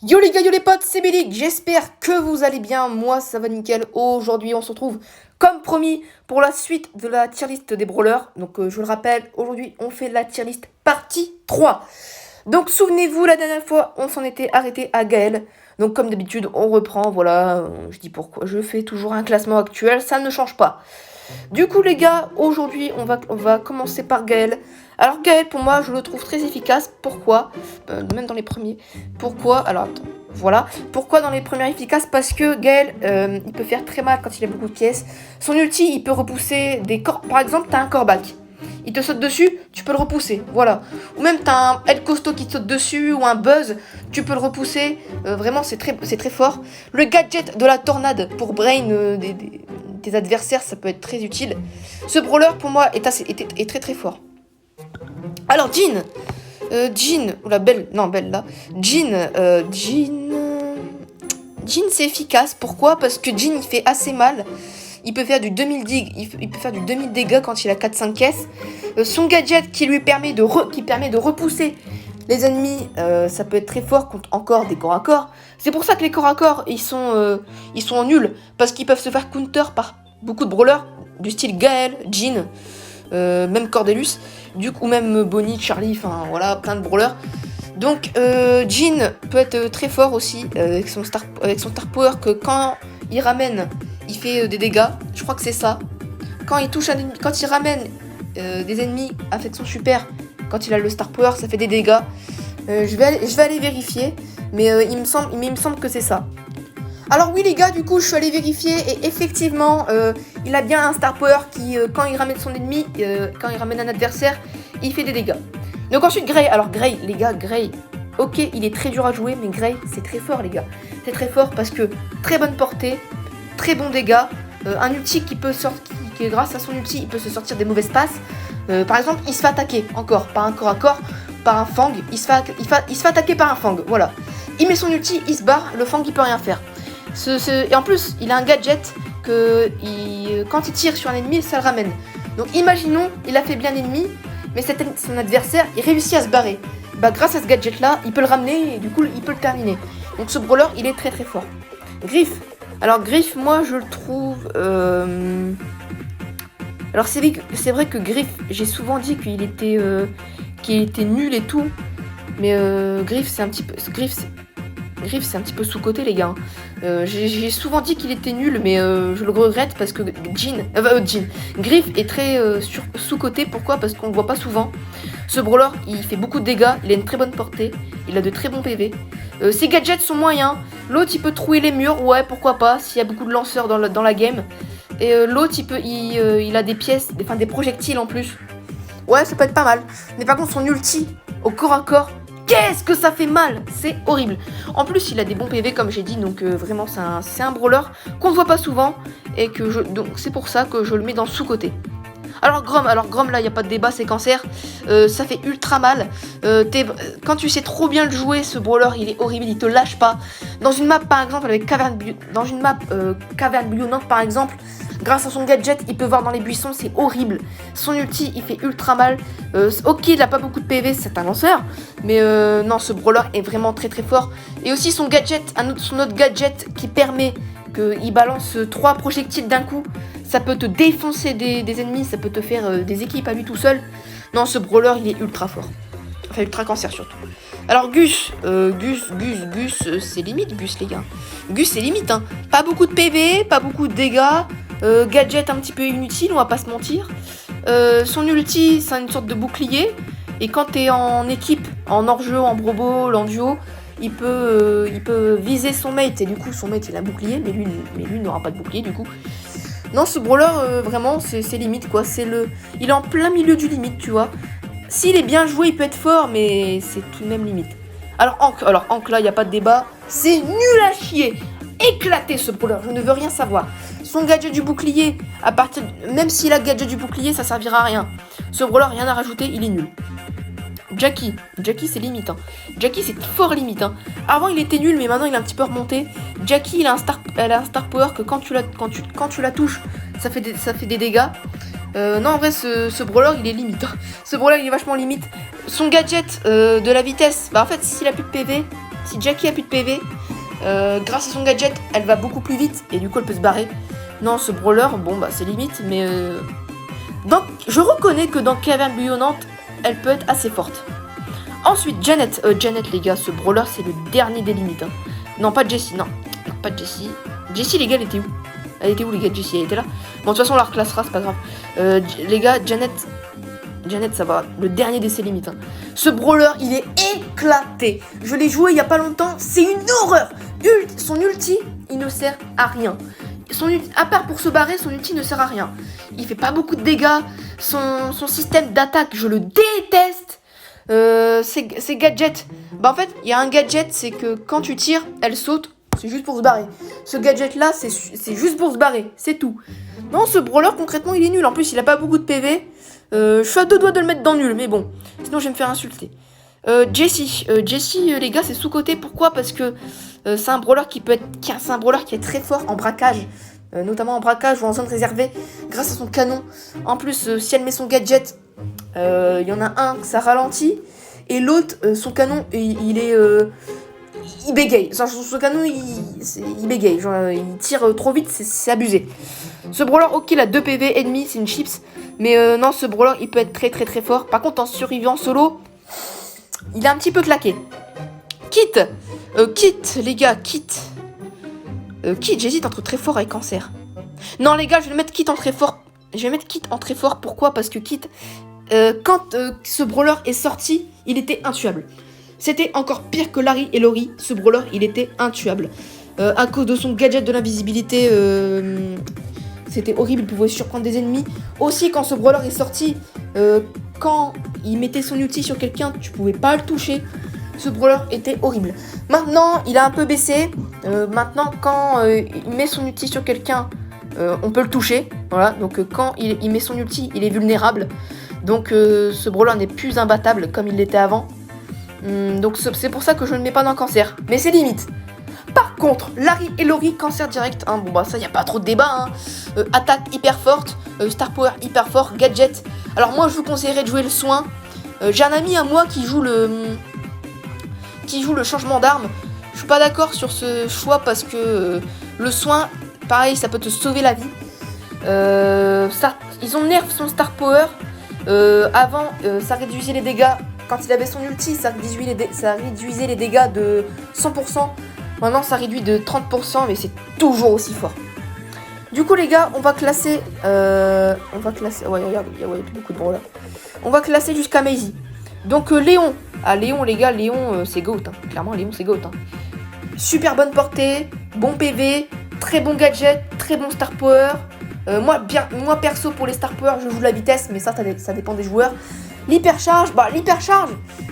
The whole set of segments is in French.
Yo les gars, yo les potes, c'est Bélic, j'espère que vous allez bien, moi ça va nickel. Aujourd'hui on se retrouve comme promis pour la suite de la tier list des brawlers. Donc je le rappelle, aujourd'hui on fait la tier list partie 3. Donc souvenez-vous, la dernière fois on s'en était arrêté à Gaël. Donc comme d'habitude on reprend, voilà, je dis pourquoi, je fais toujours un classement actuel, ça ne change pas. Du coup les gars, aujourd'hui on va commencer par Gaël. Alors Gaël pour moi je le trouve très efficace, pourquoi même dans les premiers, pourquoi, alors attends, voilà, pourquoi dans les premiers efficaces, parce que Gaël il peut faire très mal quand il a beaucoup de pièces. Son ulti il peut repousser des corps, par exemple t'as un corbac, il te saute dessus, tu peux le repousser, voilà. Ou même t'as un El Costo qui te saute dessus, ou un Buzz, tu peux le repousser, vraiment c'est très fort. Le gadget de la tornade pour brain des adversaires, ça peut être très utile. Ce brawler pour moi est très fort. Alors Jean, ou la belle, non belle là, Jean c'est efficace, pourquoi? Parce que Jean il fait assez mal. Il peut faire du 2000 il peut faire du 2000 dégâts quand il a 4-5 caisses. Son gadget qui lui permet de repousser les ennemis, ça peut être très fort contre encore des corps à corps. C'est pour ça que les corps à corps ils sont nuls, parce qu'ils peuvent se faire counter par beaucoup de brawlers du style Gaël, Jean, même Cordelus, du coup même Bonnie, Charlie, enfin voilà, plein de brawlers. Donc Jean peut être très fort aussi avec son star power, que quand il ramène, il fait des dégâts. Je crois que c'est ça. Quand il touche un ennemi, quand il ramène des ennemis avec son super, quand il a le star power, ça fait des dégâts. Je vais aller vérifier, mais il me semble que c'est ça. Alors oui les gars, du coup je suis allé vérifier et effectivement il a bien un star power qui quand il ramène son ennemi, quand il ramène un adversaire, il fait des dégâts. Donc ensuite Gray, alors Gray les gars, Gray, ok il est très dur à jouer, mais Gray c'est très fort les gars. C'est très fort parce que très bonne portée, très bon dégâts, un ulti qui peut sortir, qui grâce à son ulti il peut se sortir des mauvaises passes. Par exemple il se fait attaquer encore par un corps à corps, par un fang, il se fait attaquer par un fang, voilà. Il met son ulti, il se barre, le fang il peut rien faire. Et en plus, il a un gadget que quand il tire sur un ennemi, ça le ramène. Donc imaginons, il a fait bien l'ennemi, mais son adversaire, il réussit à se barrer. Bah grâce à ce gadget là, il peut le ramener et du coup il peut le terminer. Donc ce brawler, il est très fort. Griff. Alors Griff, moi je le trouve... Alors c'est vrai que Griff, j'ai souvent dit qu'il était nul et tout. Mais Griff, c'est un petit peu... Griff, c'est un petit peu sous-côté, les gars. J'ai souvent dit qu'il était nul, mais je le regrette parce que Griff est très sous-côté. Pourquoi? Parce qu'on le voit pas souvent. Ce brawler, il fait beaucoup de dégâts, il a une très bonne portée, il a de très bons PV. Ses gadgets sont moyens. L'autre, il peut trouer les murs, ouais, pourquoi pas, s'il y a beaucoup de lanceurs dans la game. Et l'autre, il a des pièces, des projectiles en plus. Ouais, ça peut être pas mal. Mais par contre, son ulti au corps à corps, qu'est-ce que ça fait mal! C'est horrible. En plus, il a des bons PV, comme j'ai dit, donc vraiment, c'est un brawler qu'on ne voit pas souvent. Et donc c'est pour ça que je le mets dans sous-côté. Alors Grom, là, il n'y a pas de débat, c'est cancer. Ça fait ultra mal. Quand tu sais trop bien le jouer, ce brawler, il est horrible, il te lâche pas. Dans une map, par exemple, caverne bouillonnante, par exemple, grâce à son gadget, il peut voir dans les buissons, c'est horrible. Son ulti, il fait ultra mal. Ok, il a pas beaucoup de PV, c'est un lanceur. Mais non, ce brawler est vraiment très fort. Et aussi son gadget, son autre gadget qui permet qu'il balance 3 projectiles d'un coup. Ça peut te défoncer des ennemis, ça peut te faire des équipes à lui tout seul. Non, ce brawler, il est ultra fort. Enfin, ultra cancer surtout. Alors Gus, c'est limite Gus les gars. Gus c'est limite hein. Pas beaucoup de PV, pas beaucoup de dégâts. Gadget un petit peu inutile, on va pas se mentir. Son ulti, c'est une sorte de bouclier. Et quand t'es en équipe, en hors-jeu, en brobo, en duo, il peut viser son mate. Et du coup, son mate, il a un bouclier, mais lui n'aura pas de bouclier du coup. Non, ce brawler, vraiment, c'est limite quoi. Il est en plein milieu du limite, tu vois. S'il est bien joué, il peut être fort, mais c'est tout de même limite. Alors Hank là, il n'y a pas de débat. C'est nul à chier. Éclaté ce brawler, je ne veux rien savoir. Son gadget du bouclier, même s'il a le gadget du bouclier, ça servira à rien. Ce brawler, rien à rajouter, il est nul. Jackie c'est limite. Hein. Jackie c'est fort limite. Hein. Avant il était nul, mais maintenant il a un petit peu remonté. Jackie, elle a un star power que quand tu la touches, ça fait des dégâts. Non, en vrai, ce brawler, il est limite. Hein. Ce brawler, il est vachement limite. Son gadget de la vitesse, bah en fait, s'il a plus de PV, Si Jackie a plus de PV, grâce à son gadget, elle va beaucoup plus vite et du coup elle peut se barrer. Non, ce brawler, bon bah c'est limite, mais donc je reconnais que dans Caverne Bouillonnante, elle peut être assez forte. Ensuite, Janet, les gars, ce brawler c'est le dernier des limites. Hein. Non, pas Jessie, non, pas Jessie. Jessie, les gars, elle était où? Elle était où, les gars? Jessie, elle était là. Bon, de toute façon, on la reclassera, c'est pas grave. Les gars, Janet, ça va, le dernier de ses limites. Hein. Ce brawler, il est éclaté. Je l'ai joué il y a pas longtemps, c'est une horreur. Son ulti, il ne sert à rien. À part pour se barrer, son ulti ne sert à rien. Il fait pas beaucoup de dégâts. Son système d'attaque, je le déteste. Ses gadgets. Bah en fait, il y a un gadget, c'est que quand tu tires, elle saute. C'est juste pour se barrer. Ce gadget là, c'est juste pour se barrer. C'est tout. Non, ce brawler, concrètement, il est nul. En plus, il a pas beaucoup de PV. Je suis à deux doigts de le mettre dans nul, mais bon. Sinon, je vais me faire insulter. Jessie, les gars, c'est sous-côté. Pourquoi? Parce que c'est un brawler qui est très fort en braquage. Notamment en braquage ou en zone réservée. Grâce à son canon. En plus, si elle met son gadget, il y en a un, ça ralentit. Et l'autre, son canon, il bégaye. Son canon, il bégaye. Genre, il tire trop vite, c'est abusé. Ce brawler, ok, il a 2 PV et demi, c'est une chips. Mais non, ce brawler, il peut être très très très fort. Par contre, en survivant solo, il est un petit peu claqué. Kit, les gars, Kit, j'hésite entre très fort et cancer. Non, les gars, je vais mettre Kit en très fort. Pourquoi? Parce que Kit, quand ce brawler est sorti, il était intuable. C'était encore pire que Larry et Lori. Ce brawler, il était intuable. À cause de son gadget de l'invisibilité, c'était horrible, il pouvait surprendre des ennemis. Aussi, quand ce brawler est sorti, quand il mettait son ulti sur quelqu'un, tu pouvais pas le toucher. Ce brawler était horrible. Maintenant, il a un peu baissé. Maintenant, quand il met son ulti sur quelqu'un, on peut le toucher. Voilà. Donc, quand il met son ulti, il est vulnérable. Donc, ce brawler n'est plus imbattable comme il l'était avant. Donc, c'est pour ça que je ne le mets pas dans cancer. Mais c'est limite. Par contre, Larry et Lori, cancer direct. Hein, bon, bah, ça, il n'y a pas trop de débat. Hein. Attaque hyper forte. Star power hyper fort. Gadget. Alors, moi, je vous conseillerais de jouer le soin. J'ai un ami à moi qui joue le changement d'arme. Je suis pas d'accord sur ce choix parce que le soin, pareil, ça peut te sauver la vie. Ils ont nerf son star power. Avant, ça réduisait les dégâts. Quand il avait son ulti, ça réduisait les dégâts de 100%. Maintenant, ça réduit de 30%, mais c'est toujours aussi fort. Du coup, les gars, on va classer. Ouais, regarde, il y a plus beaucoup de brawlers. On va classer jusqu'à Maisie. Donc, Léon. Ah, Léon, les gars, Léon, c'est GOAT. Hein. Clairement, Léon, c'est GOAT. Hein. Super bonne portée, bon PV, très bon gadget, très bon star power. Moi, perso, pour les star power, je joue la vitesse, mais ça dépend des joueurs. L'hypercharge,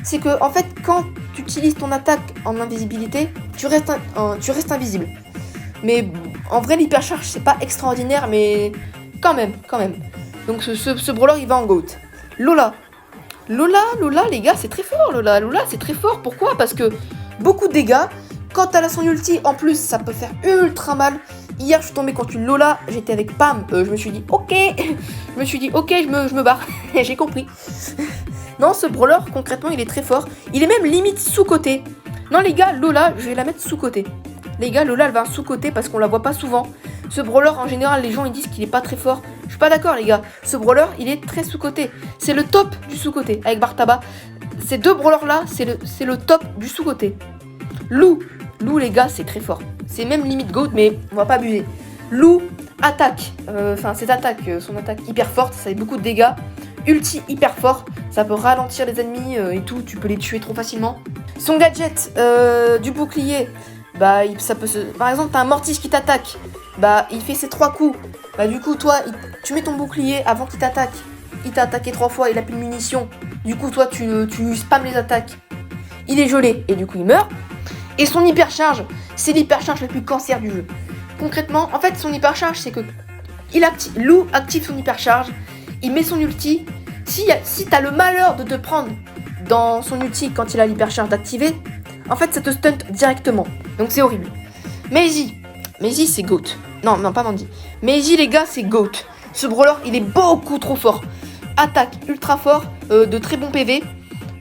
c'est que, en fait, quand tu utilises ton attaque en invisibilité, tu restes invisible. Mais en vrai, l'hypercharge, c'est pas extraordinaire, mais quand même. Donc, ce brawler, il va en GOAT. Lola, les gars, c'est très fort, Lola, c'est très fort. Pourquoi? Parce que beaucoup de dégâts. Quand elle a son ulti, en plus, ça peut faire ultra mal. Hier, je suis tombée contre une Lola, j'étais avec Pam. Je me suis dit, ok, je me barre. J'ai compris. Non, ce brawler, concrètement, il est très fort. Il est même limite sous-côté. Non, les gars, Lola, je vais la mettre sous-côté. Les gars, Lola, elle va sous-côté parce qu'on la voit pas souvent. Ce brawler, en général, les gens, ils disent qu'il est pas très fort. Je suis pas d'accord, les gars. Ce brawler, il est très sous-côté. C'est le top du sous-côté, avec Bartaba. Ces deux brawlers-là, c'est le top du sous-côté. Lou, les gars, c'est très fort. C'est même limite GOAT, mais on va pas abuser. Lou, attaque. Son attaque hyper forte, ça fait beaucoup de dégâts. Ulti hyper fort, ça peut ralentir les ennemis et tout, tu peux les tuer trop facilement. Son gadget du bouclier, bah ça peut se... Par exemple, t'as un Mortis qui t'attaque, bah il fait ses 3 coups. Bah du coup, toi, tu mets ton bouclier avant qu'il t'attaque. Il t'a attaqué 3 fois, il a plus de munitions. Du coup, toi, tu spams les attaques. Il est gelé et du coup, il meurt. Et son hypercharge, c'est l'hypercharge le plus cancer du jeu. Concrètement, en fait, son hypercharge, c'est que Lou active son hypercharge, il met son ulti. Si t'as le malheur de te prendre dans son ulti quand il a l'hypercharge d'activer, en fait, ça te stunt directement. Donc, c'est horrible. Maisie, c'est GOAT. Non, pas Mandy. Maisie, les gars, c'est GOAT. Ce brawler, il est beaucoup trop fort. Attaque ultra fort, de très bons PV.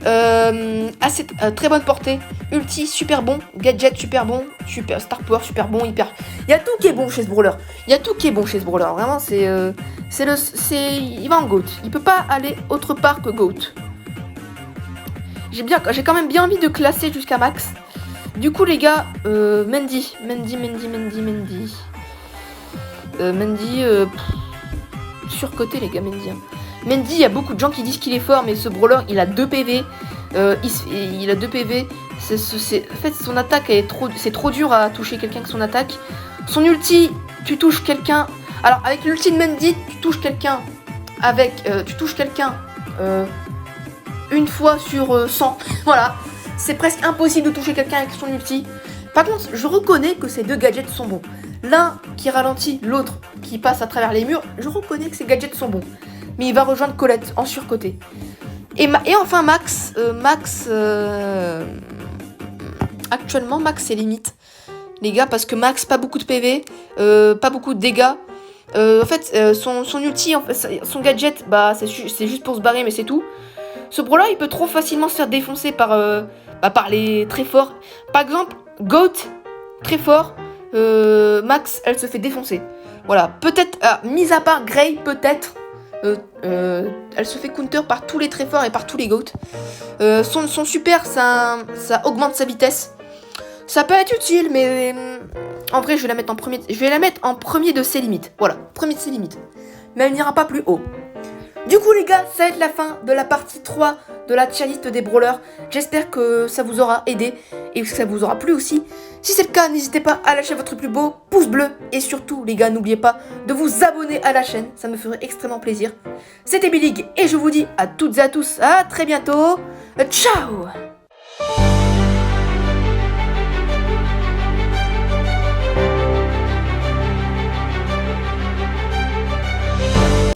Très bonne portée. ulti super bon, gadget super bon, super star power super bon, hyper. Il y a tout qui est bon chez ce brawler. Il y a tout qui est bon chez ce brawler. Vraiment, il va en GOAT. Il peut pas aller autre part que GOAT. J'ai quand même bien envie de classer jusqu'à max. Du coup, les gars, Mendy, surcoté les gars, Mendy. Hein. Mendy, il y a beaucoup de gens qui disent qu'il est fort, mais ce brawler, il a 2 PV. Il a 2 PV. En fait, son attaque, c'est trop dur à toucher quelqu'un avec son attaque. Son ulti, tu touches quelqu'un. Alors, avec l'ulti de Mendy, tu touches quelqu'un une fois sur 100. Voilà. C'est presque impossible de toucher quelqu'un avec son ulti. Par contre, je reconnais que ces 2 gadgets sont bons. L'un qui ralentit, l'autre qui passe à travers les murs. Je reconnais que ces gadgets sont bons. Mais il va rejoindre Colette en surcoté. Et enfin Max. Actuellement, Max c'est limite. Les gars, parce que Max, pas beaucoup de PV. Pas beaucoup de dégâts. En fait, son ulti, son gadget, bah c'est juste pour se barrer, mais c'est tout. Ce brawler, il peut trop facilement se faire défoncer par les très forts. Par exemple, GOAT, très fort. Max, elle se fait défoncer. Voilà, peut-être, mis à part Grey, peut-être. Elle se fait counter par tous les très forts et par tous les GOAT. Son super, ça augmente sa vitesse. Ça peut être utile, mais en vrai, je vais la mettre en premier. Je vais la mettre en premier de ses limites. Voilà, premier de ses limites. Mais elle n'ira pas plus haut. Du coup les gars, ça va être la fin de la partie 3 de la tier list des brawlers. J'espère que ça vous aura aidé et que ça vous aura plu aussi. Si c'est le cas, n'hésitez pas à lâcher votre plus beau pouce bleu. Et surtout les gars, n'oubliez pas de vous abonner à la chaîne, ça me ferait extrêmement plaisir. C'était Billig et je vous dis à toutes et à tous à très bientôt. Ciao.